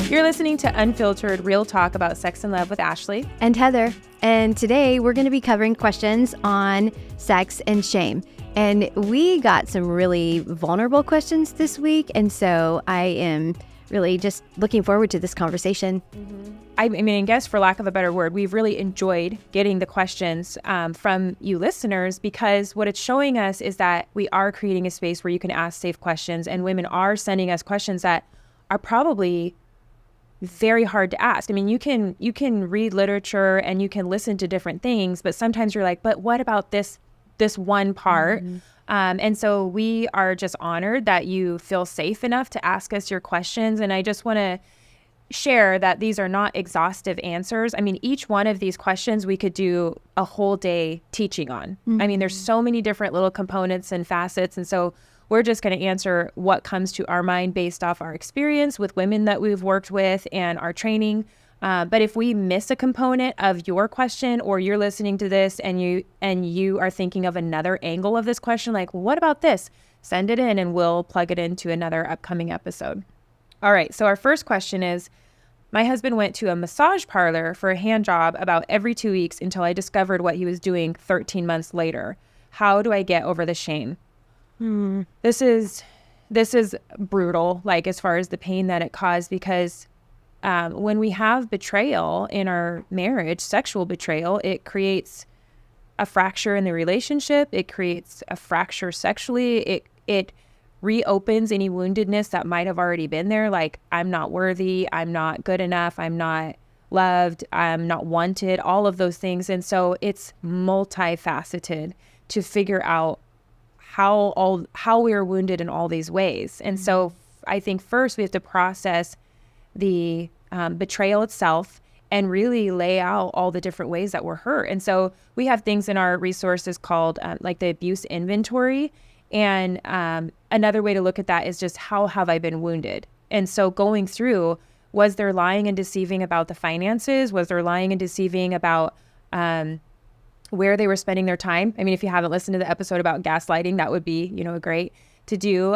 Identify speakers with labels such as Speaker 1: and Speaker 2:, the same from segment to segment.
Speaker 1: You're listening to Unfiltered, real talk about sex and love with Ashley
Speaker 2: and Heather. And today we're going to be covering questions on sex and shame. And we got some really vulnerable questions this week. And so I am really just looking forward to this conversation.
Speaker 1: I guess for lack of a better word, we've really enjoyed getting the questions from you listeners, because what it's showing us is that we are creating a space where you can ask safe questions, and women are sending us questions that are probably very hard to ask. I mean, you can read literature and you can listen to different things, but sometimes you're like, but what about this one part? And so we are just honored that you feel safe enough to ask us your questions. And I just want to share that these are not exhaustive answers. I mean, each one of these questions we could do a whole day teaching on. I mean, there's so many different little components and facets. And so we're just going to answer what comes to our mind based off our experience with women that we've worked with and our training. But if we miss a component of your question, or you're listening to this and you are thinking of another angle of this question, like, well, what about this? Send it in and we'll plug it into another upcoming episode. All right. So our first question is, my husband went to a massage parlor for a hand job about every 2 weeks until I discovered what he was doing 13 months later. How do I get over the shame? This is brutal, like as far as the pain that it caused, because when we have betrayal in our marriage, sexual betrayal, it creates a fracture in the relationship. It creates a fracture sexually. It reopens any woundedness that might have already been there, like I'm not worthy, I'm not good enough, I'm not loved, I'm not wanted, all of those things. And so it's multifaceted to figure out how we are wounded in all these ways. And so I think first we have to process the betrayal itself and really lay out all the different ways that we're hurt. And so we have things in our resources called like the abuse inventory. And another way to look at that is just, how have I been wounded? And so going through, was there lying and deceiving about the finances? Was there lying and deceiving about where they were spending their time? I mean, if you haven't listened to the episode about gaslighting, that would be, great to do.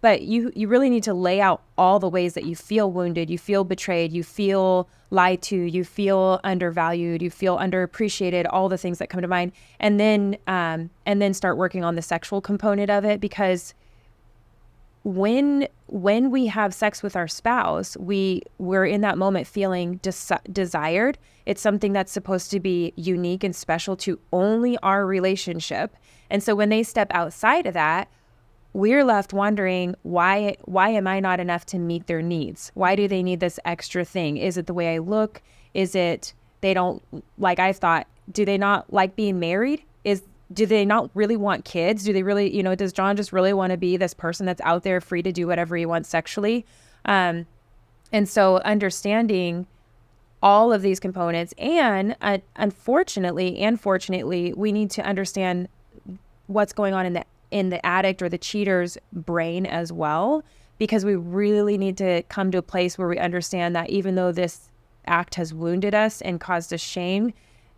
Speaker 1: But you really need to lay out all the ways that you feel wounded, you feel betrayed, you feel lied to, you feel undervalued, you feel underappreciated, all the things that come to mind, and then start working on the sexual component of it. Because when we have sex with our spouse, we're in that moment feeling desired. It's something that's supposed to be unique and special to only our relationship. And so when they step outside of that, we're left wondering, why am I not enough to meet their needs? Why do they need this extra thing? Is it the way I look? Is it they don't, like I thought, do they not like being married? Do they not really want kids? Do they really, does John just really want to be this person that's out there free to do whatever he wants sexually? And so understanding all of these components, and unfortunately and fortunately, we need to understand what's going on in the addict or the cheater's brain as well, because we really need to come to a place where we understand that even though this act has wounded us and caused us shame,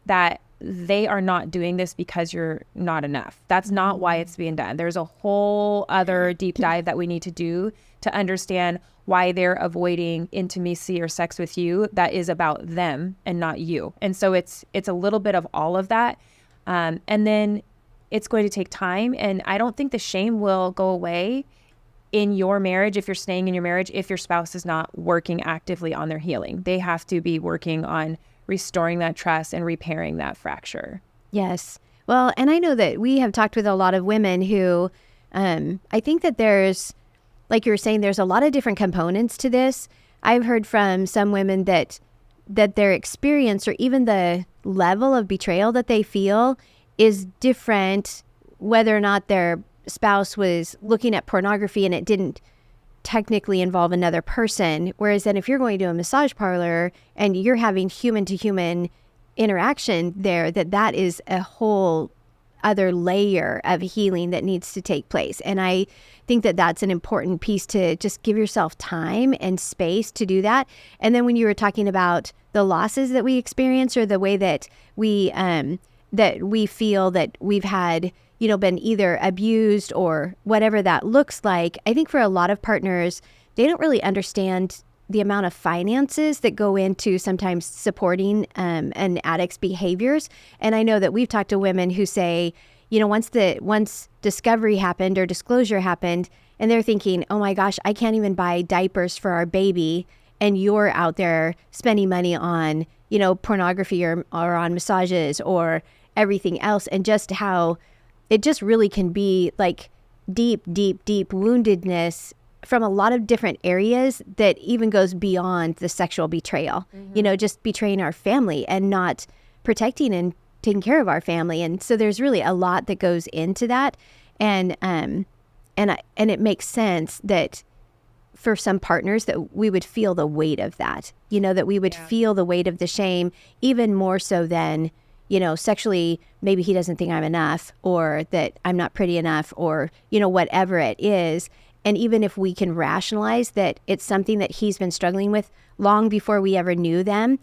Speaker 1: that they are not doing this because you're not enough. That's not why it's being done. There's a whole other deep dive that we need to do to understand why they're avoiding intimacy or sex with you that is about them and not you. And so it's a little bit of all of that. And then it's going to take time. And I don't think the shame will go away in your marriage, if you're staying in your marriage, if your spouse is not working actively on their healing. They have to be working on restoring that trust and repairing that fracture.
Speaker 2: Yes. Well, and I know that we have talked with a lot of women who, I think that there's, like you were saying, there's a lot of different components to this. I've heard from some women that their experience, or even the level of betrayal that they feel, is different whether or not their spouse was looking at pornography and it didn't technically involve another person. Whereas then if you're going to a massage parlor and you're having human to human interaction there, that is a whole other layer of healing that needs to take place. And I think that that's an important piece, to just give yourself time and space to do that. And then when you were talking about the losses that we experience, or the way that we feel that we've had, been either abused or whatever that looks like, I think for a lot of partners, they don't really understand the amount of finances that go into sometimes supporting an addict's behaviors. And I know that we've talked to women who say, you know, once discovery happened or disclosure happened, and they're thinking, oh my gosh, I can't even buy diapers for our baby, and you're out there spending money on, you know, pornography or on massages or everything else, and just how it just really can be like deep woundedness from a lot of different areas that even goes beyond the sexual betrayal. You know, just betraying our family and not protecting and taking care of our family. And so there's really a lot that goes into that. And it makes sense that for some partners that we would feel the weight of that, you know, that we would feel the weight of the shame even more so than, you know, sexually, maybe he doesn't think I'm enough, or that I'm not pretty enough, or, you know, whatever it is. And even if we can rationalize that it's something that he's been struggling with long before we ever knew them,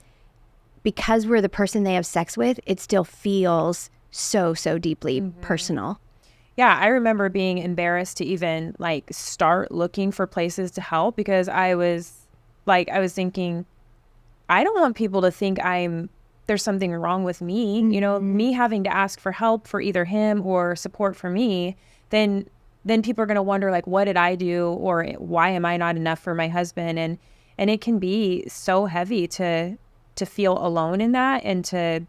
Speaker 2: because we're the person they have sex with, it still feels so deeply personal.
Speaker 1: Yeah, I remember being embarrassed to even like start looking for places to help, because I was thinking, I don't want people to think there's something wrong with me, you know, me having to ask for help for either him or support for me, then people are going to wonder, like, what did I do, or why am I not enough for my husband? And it can be so heavy to feel alone in that, and to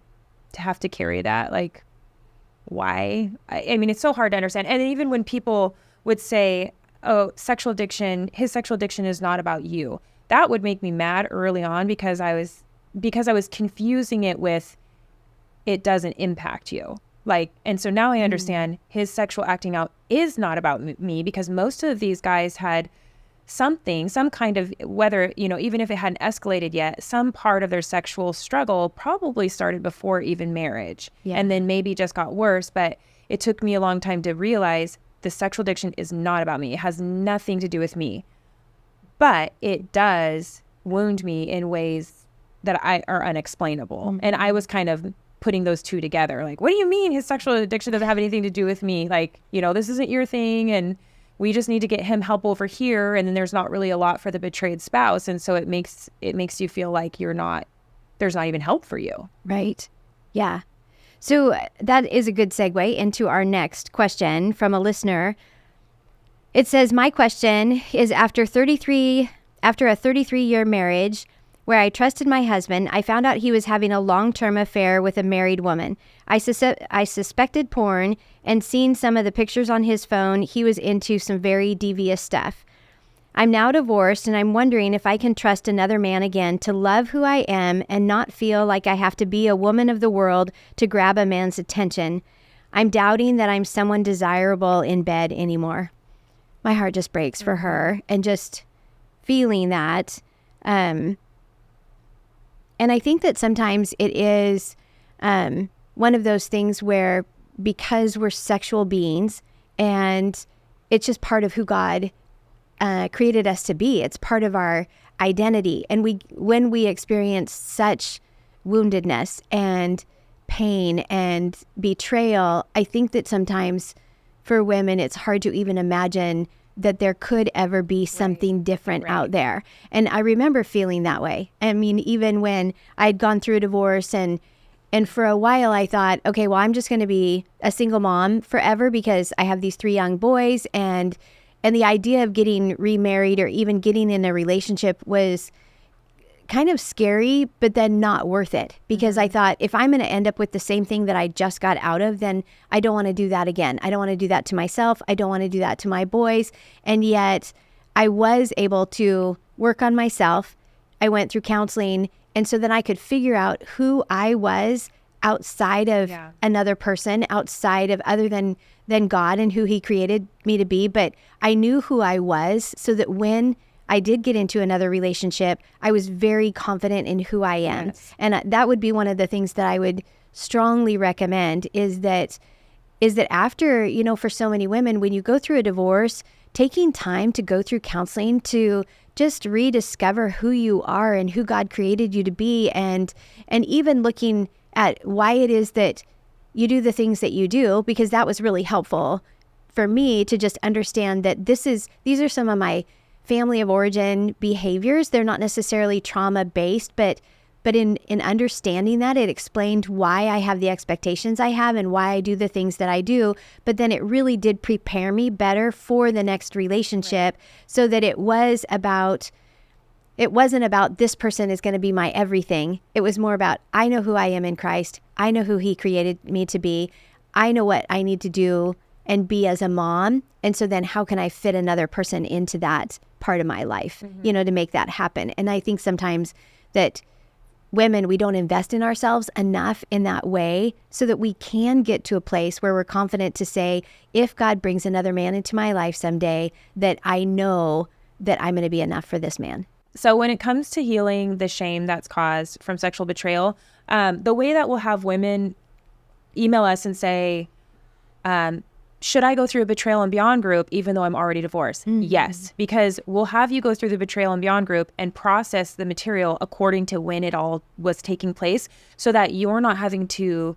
Speaker 1: have to carry that, like, why? I mean, it's so hard to understand. And even when people would say, oh, his sexual addiction is not about you, that would make me mad early on, because I was confusing it with, it doesn't impact you. Like, and so now I understand his sexual acting out is not about me, because most of these guys had some kind of, whether, you know, even if it hadn't escalated yet, some part of their sexual struggle probably started before even marriage, and then maybe just got worse. But it took me a long time to realize the sexual addiction is not about me. It has nothing to do with me, but it does wound me in ways that are unexplainable. And I was kind of putting those two together. Like, what do you mean his sexual addiction doesn't have anything to do with me? Like, you know, this isn't your thing, and we just need to get him help over here. And then there's not really a lot for the betrayed spouse. And so it makes you feel like there's not even help for you.
Speaker 2: Right. Yeah. So that is a good segue into our next question from a listener. It says, my question is, after a 33-year marriage where I trusted my husband, I found out he was having a long-term affair with a married woman. I suspected porn, and seeing some of the pictures on his phone, he was into some very devious stuff. I'm now divorced, and I'm wondering if I can trust another man again to love who I am and not feel like I have to be a woman of the world to grab a man's attention. I'm doubting that I'm someone desirable in bed anymore. My heart just breaks for her, and just feeling that. And I think that sometimes it is one of those things where, because we're sexual beings and it's just part of who God created us to be, it's part of our identity. And when we experience such woundedness and pain and betrayal, I think that sometimes for women, it's hard to even imagine that there could ever be something different out there. And I remember feeling that way. I mean, even when I'd gone through a divorce, and for a while I thought, okay, well, I'm just going to be a single mom forever because I have these 3 young boys, and the idea of getting remarried or even getting in a relationship was kind of scary, but then not worth it, because I thought, if I'm going to end up with the same thing that I just got out of, then I don't want to do that again. I don't want to do that to myself. I don't want to do that to my boys. And yet I was able to work on myself. I went through counseling, and so then I could figure out who I was outside of another person, outside of other than God and who he created me to be. But I knew who I was, so that when I did get into another relationship, I was very confident in who I am. Yes. And that would be one of the things that I would strongly recommend, is that after, you know, for so many women, when you go through a divorce, taking time to go through counseling to just rediscover who you are and who God created you to be, and even looking at why it is that you do the things that you do, because that was really helpful for me to just understand that these are some of my family of origin behaviors. They're not necessarily trauma-based, but in understanding that, it explained why I have the expectations I have and why I do the things that I do. But then it really did prepare me better for the next relationship, so that it wasn't about this person is going to be my everything. It was more about, I know who I am in Christ. I know who he created me to be. I know what I need to do and be as a mom. And so then how can I fit another person into that part of my life, to make that happen? And I think sometimes that women, we don't invest in ourselves enough in that way, so that we can get to a place where we're confident to say, if God brings another man into my life someday, that I know that I'm going to be enough for this man.
Speaker 1: So when it comes to healing the shame that's caused from sexual betrayal, the way that we'll have women email us and say, should I go through a betrayal and beyond group even though I'm already divorced? Yes, because we'll have you go through the betrayal and beyond group and process the material according to when it all was taking place, so that you're not having to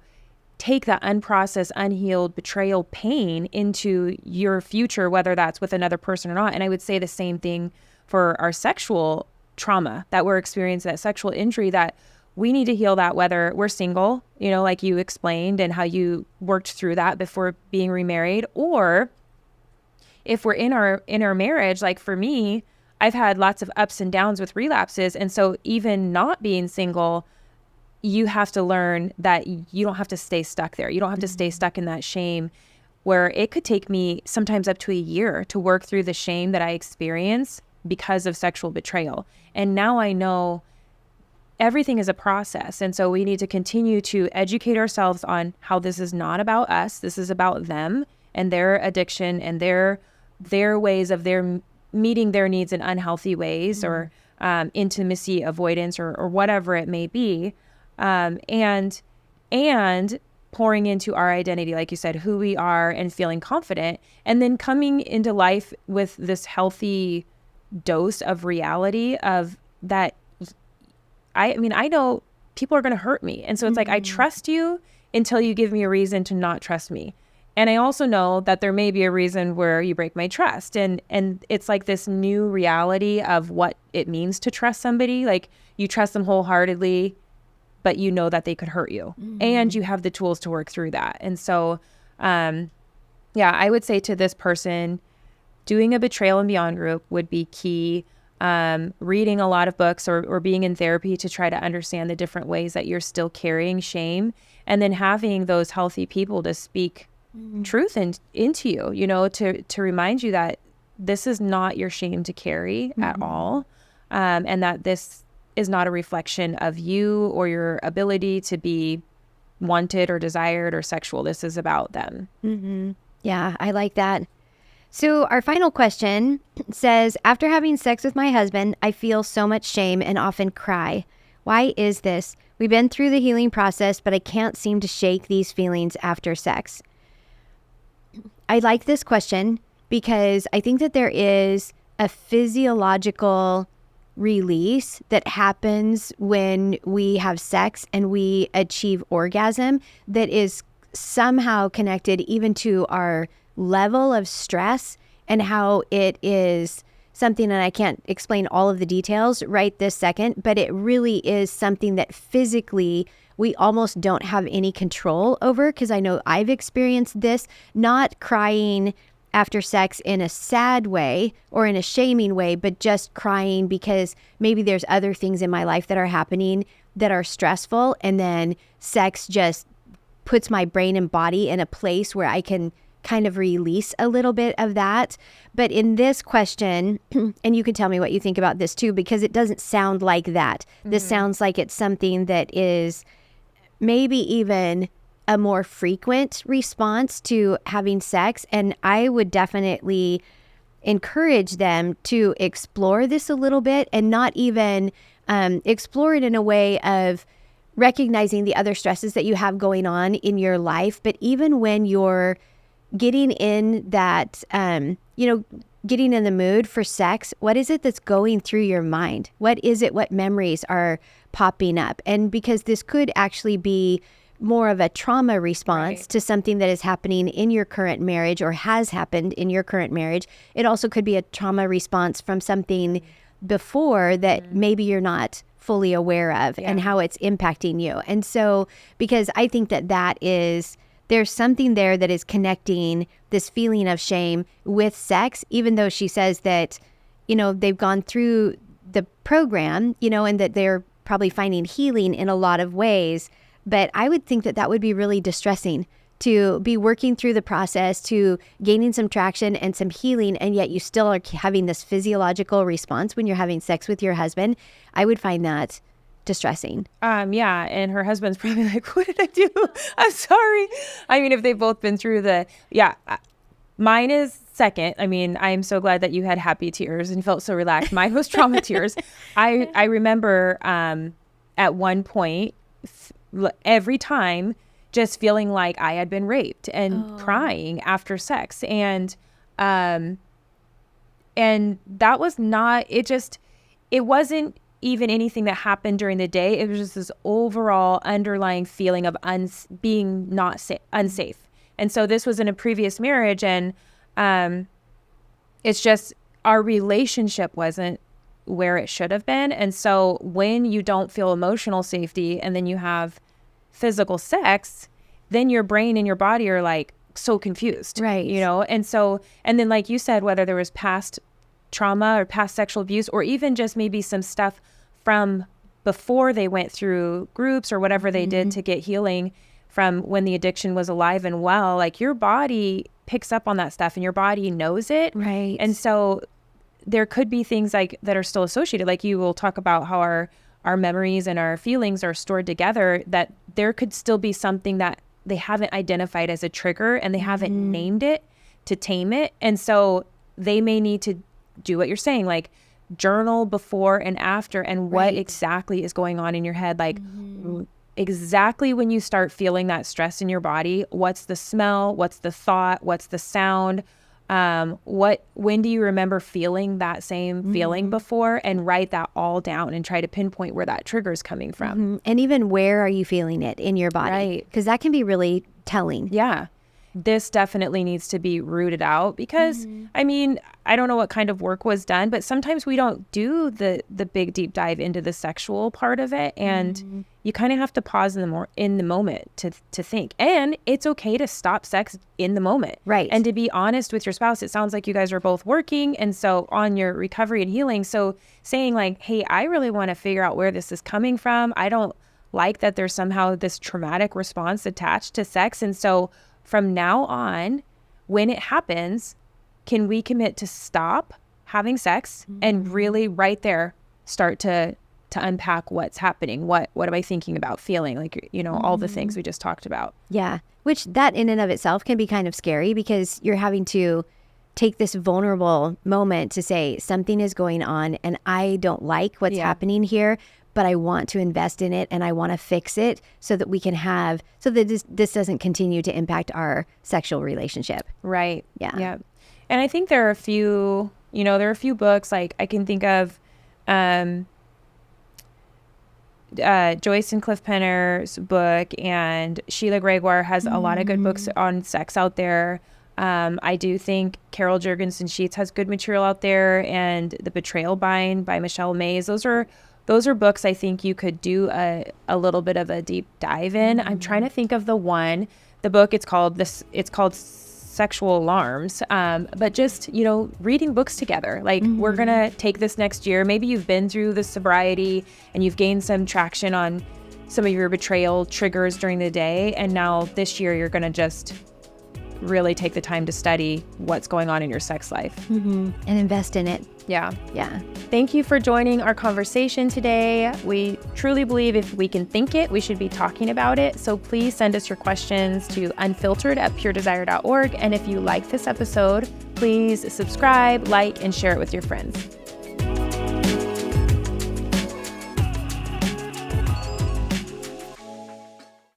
Speaker 1: take that unprocessed, unhealed betrayal pain into your future, whether that's with another person or not. And I would say the same thing for our sexual trauma that we're experiencing, that sexual injury, that we need to heal that, whether we're single, like you explained, and how you worked through that before being remarried, or if we're in our marriage. Like for me, I've had lots of ups and downs with relapses. And so even not being single, you have to learn that you don't have to stay stuck there. You don't have to stay stuck in that shame, where it could take me sometimes up to a year to work through the shame that I experience because of sexual betrayal. And now I know everything is a process. And so we need to continue to educate ourselves on how this is not about us. This is about them and their addiction and their ways of their meeting their needs in unhealthy ways, or intimacy avoidance, or whatever it may be. And pouring into our identity, like you said, who we are, and feeling confident, and then coming into life with this healthy dose of reality of that. I know people are going to hurt me. And so it's like, I trust you until you give me a reason to not trust me. And I also know that there may be a reason where you break my trust. And it's like this new reality of what it means to trust somebody. Like, you trust them wholeheartedly, but you know that they could hurt you. And you have the tools to work through that. And so, I would say to this person, doing a betrayal and beyond group would be key. Reading a lot of books or being in therapy to try to understand the different ways that you're still carrying shame, and then having those healthy people to speak truth into you, to remind you that this is not your shame to carry at all, and that this is not a reflection of you or your ability to be wanted or desired or sexual. This is about them.
Speaker 2: Yeah, I like that. So our final question says, after having sex with my husband, I feel so much shame and often cry. Why is this? We've been through the healing process, but I can't seem to shake these feelings after sex. I like this question because I think that there is a physiological release that happens when we have sex and we achieve orgasm that is somehow connected even to our level of stress, and how it is something, and I can't explain all of the details right this second, but it really is something that physically we almost don't have any control over. Because I know I've experienced this, not crying after sex in a sad way or in a shaming way, but just crying because maybe there's other things in my life that are happening that are stressful, and then sex just puts my brain and body in a place where I can kind of release a little bit of that. But in this question, and you can tell me what you think about this too, because it doesn't sound like that. This sounds like it's something that is maybe even a more frequent response to having sex. And I would definitely encourage them to explore this a little bit, and not even explore it in a way of recognizing the other stresses that you have going on in your life. But even when you're getting in that, getting in the mood for sex, what is it that's going through your mind? What is it? What memories are popping up? And because this could actually be more of a trauma response
Speaker 1: Right.
Speaker 2: to something that is happening in your current marriage or has happened in your current marriage. It also could be a trauma response from something before that maybe you're not fully aware of and how it's impacting you. And so, because I think there's something there that is connecting this feeling of shame with sex, even though she says that, they've gone through the program, and that they're probably finding healing in a lot of ways. But I would think that that would be really distressing to be working through the process, to gaining some traction and some healing, and yet you still are having this physiological response when you're having sex with your husband. I would find that distressing.
Speaker 1: Yeah. And her husband's probably like, what did I do? I'm sorry. I mean, if they've both been through mine is second. I mean, I'm so glad that you had happy tears and felt so relaxed. Mine was trauma tears. I remember at one point, every time just feeling like I had been raped and crying after sex. And that was not, it wasn't even anything that happened during the day. It was just this overall underlying feeling of being not unsafe. And so this was in a previous marriage, and it's just our relationship wasn't where it should have been. And so when you don't feel emotional safety and then you have physical sex, then your brain and your body are like so confused.
Speaker 2: Right.
Speaker 1: And so, and then like you said, whether there was past trauma or past sexual abuse, or even just maybe some stuff from before they went through groups or whatever they did to get healing from when the addiction was alive and well, like your body picks up on that stuff and your body knows it.
Speaker 2: Right.
Speaker 1: And so there could be things like that are still associated. Like you will talk about how our memories and our feelings are stored together, that there could still be something that they haven't identified as a trigger and they haven't named it to tame it. And so they may need to do what you're saying, like journal before and after, and what exactly is going on in your head. Like exactly when you start feeling that stress in your body, what's the smell, what's the thought, what's the sound, when do you remember feeling that same feeling before, and write that all down and try to pinpoint where that trigger is coming from.
Speaker 2: And even where are you feeling it in your body?
Speaker 1: Right.
Speaker 2: Because that can be really telling.
Speaker 1: Yeah. This definitely needs to be rooted out because, I mean, I don't know what kind of work was done, but sometimes we don't do the big deep dive into the sexual part of it. And you kind of have to pause in the moment to think. And it's okay to stop sex in the moment.
Speaker 2: Right.
Speaker 1: And to be honest with your spouse. It sounds like you guys are both working. And so on your recovery and healing. So saying like, hey, I really want to figure out where this is coming from. I don't like that there's somehow this traumatic response attached to sex. And so from now on, when it happens, can we commit to stop having sex and really right there start to unpack what's happening? What am I thinking about, feeling, like, all the things we just talked about.
Speaker 2: Yeah, which that in and of itself can be kind of scary because you're having to take this vulnerable moment to say something is going on and I don't like what's happening here, but I want to invest in it and I want to fix it so that we can so that this doesn't continue to impact our sexual relationship.
Speaker 1: Right.
Speaker 2: Yeah.
Speaker 1: Yeah. And I think there are a few books, like I can think of Joyce and Cliff Penner's book, and Sheila Gregoire has a lot of good books on sex out there. I do think Carol Jurgensen Sheets has good material out there, and The Betrayal Bind by Michelle Mays. Those are books I think you could do a little bit of a deep dive in. I'm trying to think of the book. It's called Sexual Alarms. But just, reading books together. Like we're going to take this next year. Maybe you've been through the sobriety and you've gained some traction on some of your betrayal triggers during the day. And now this year you're going to just really take the time to study what's going on in your sex life.
Speaker 2: And invest in it.
Speaker 1: Yeah.
Speaker 2: Yeah.
Speaker 1: Thank you for joining our conversation today. We truly believe if we can think it, we should be talking about it. So please send us your questions to unfiltered@puredesire.org. And if you like this episode, please subscribe, like, and share it with your friends.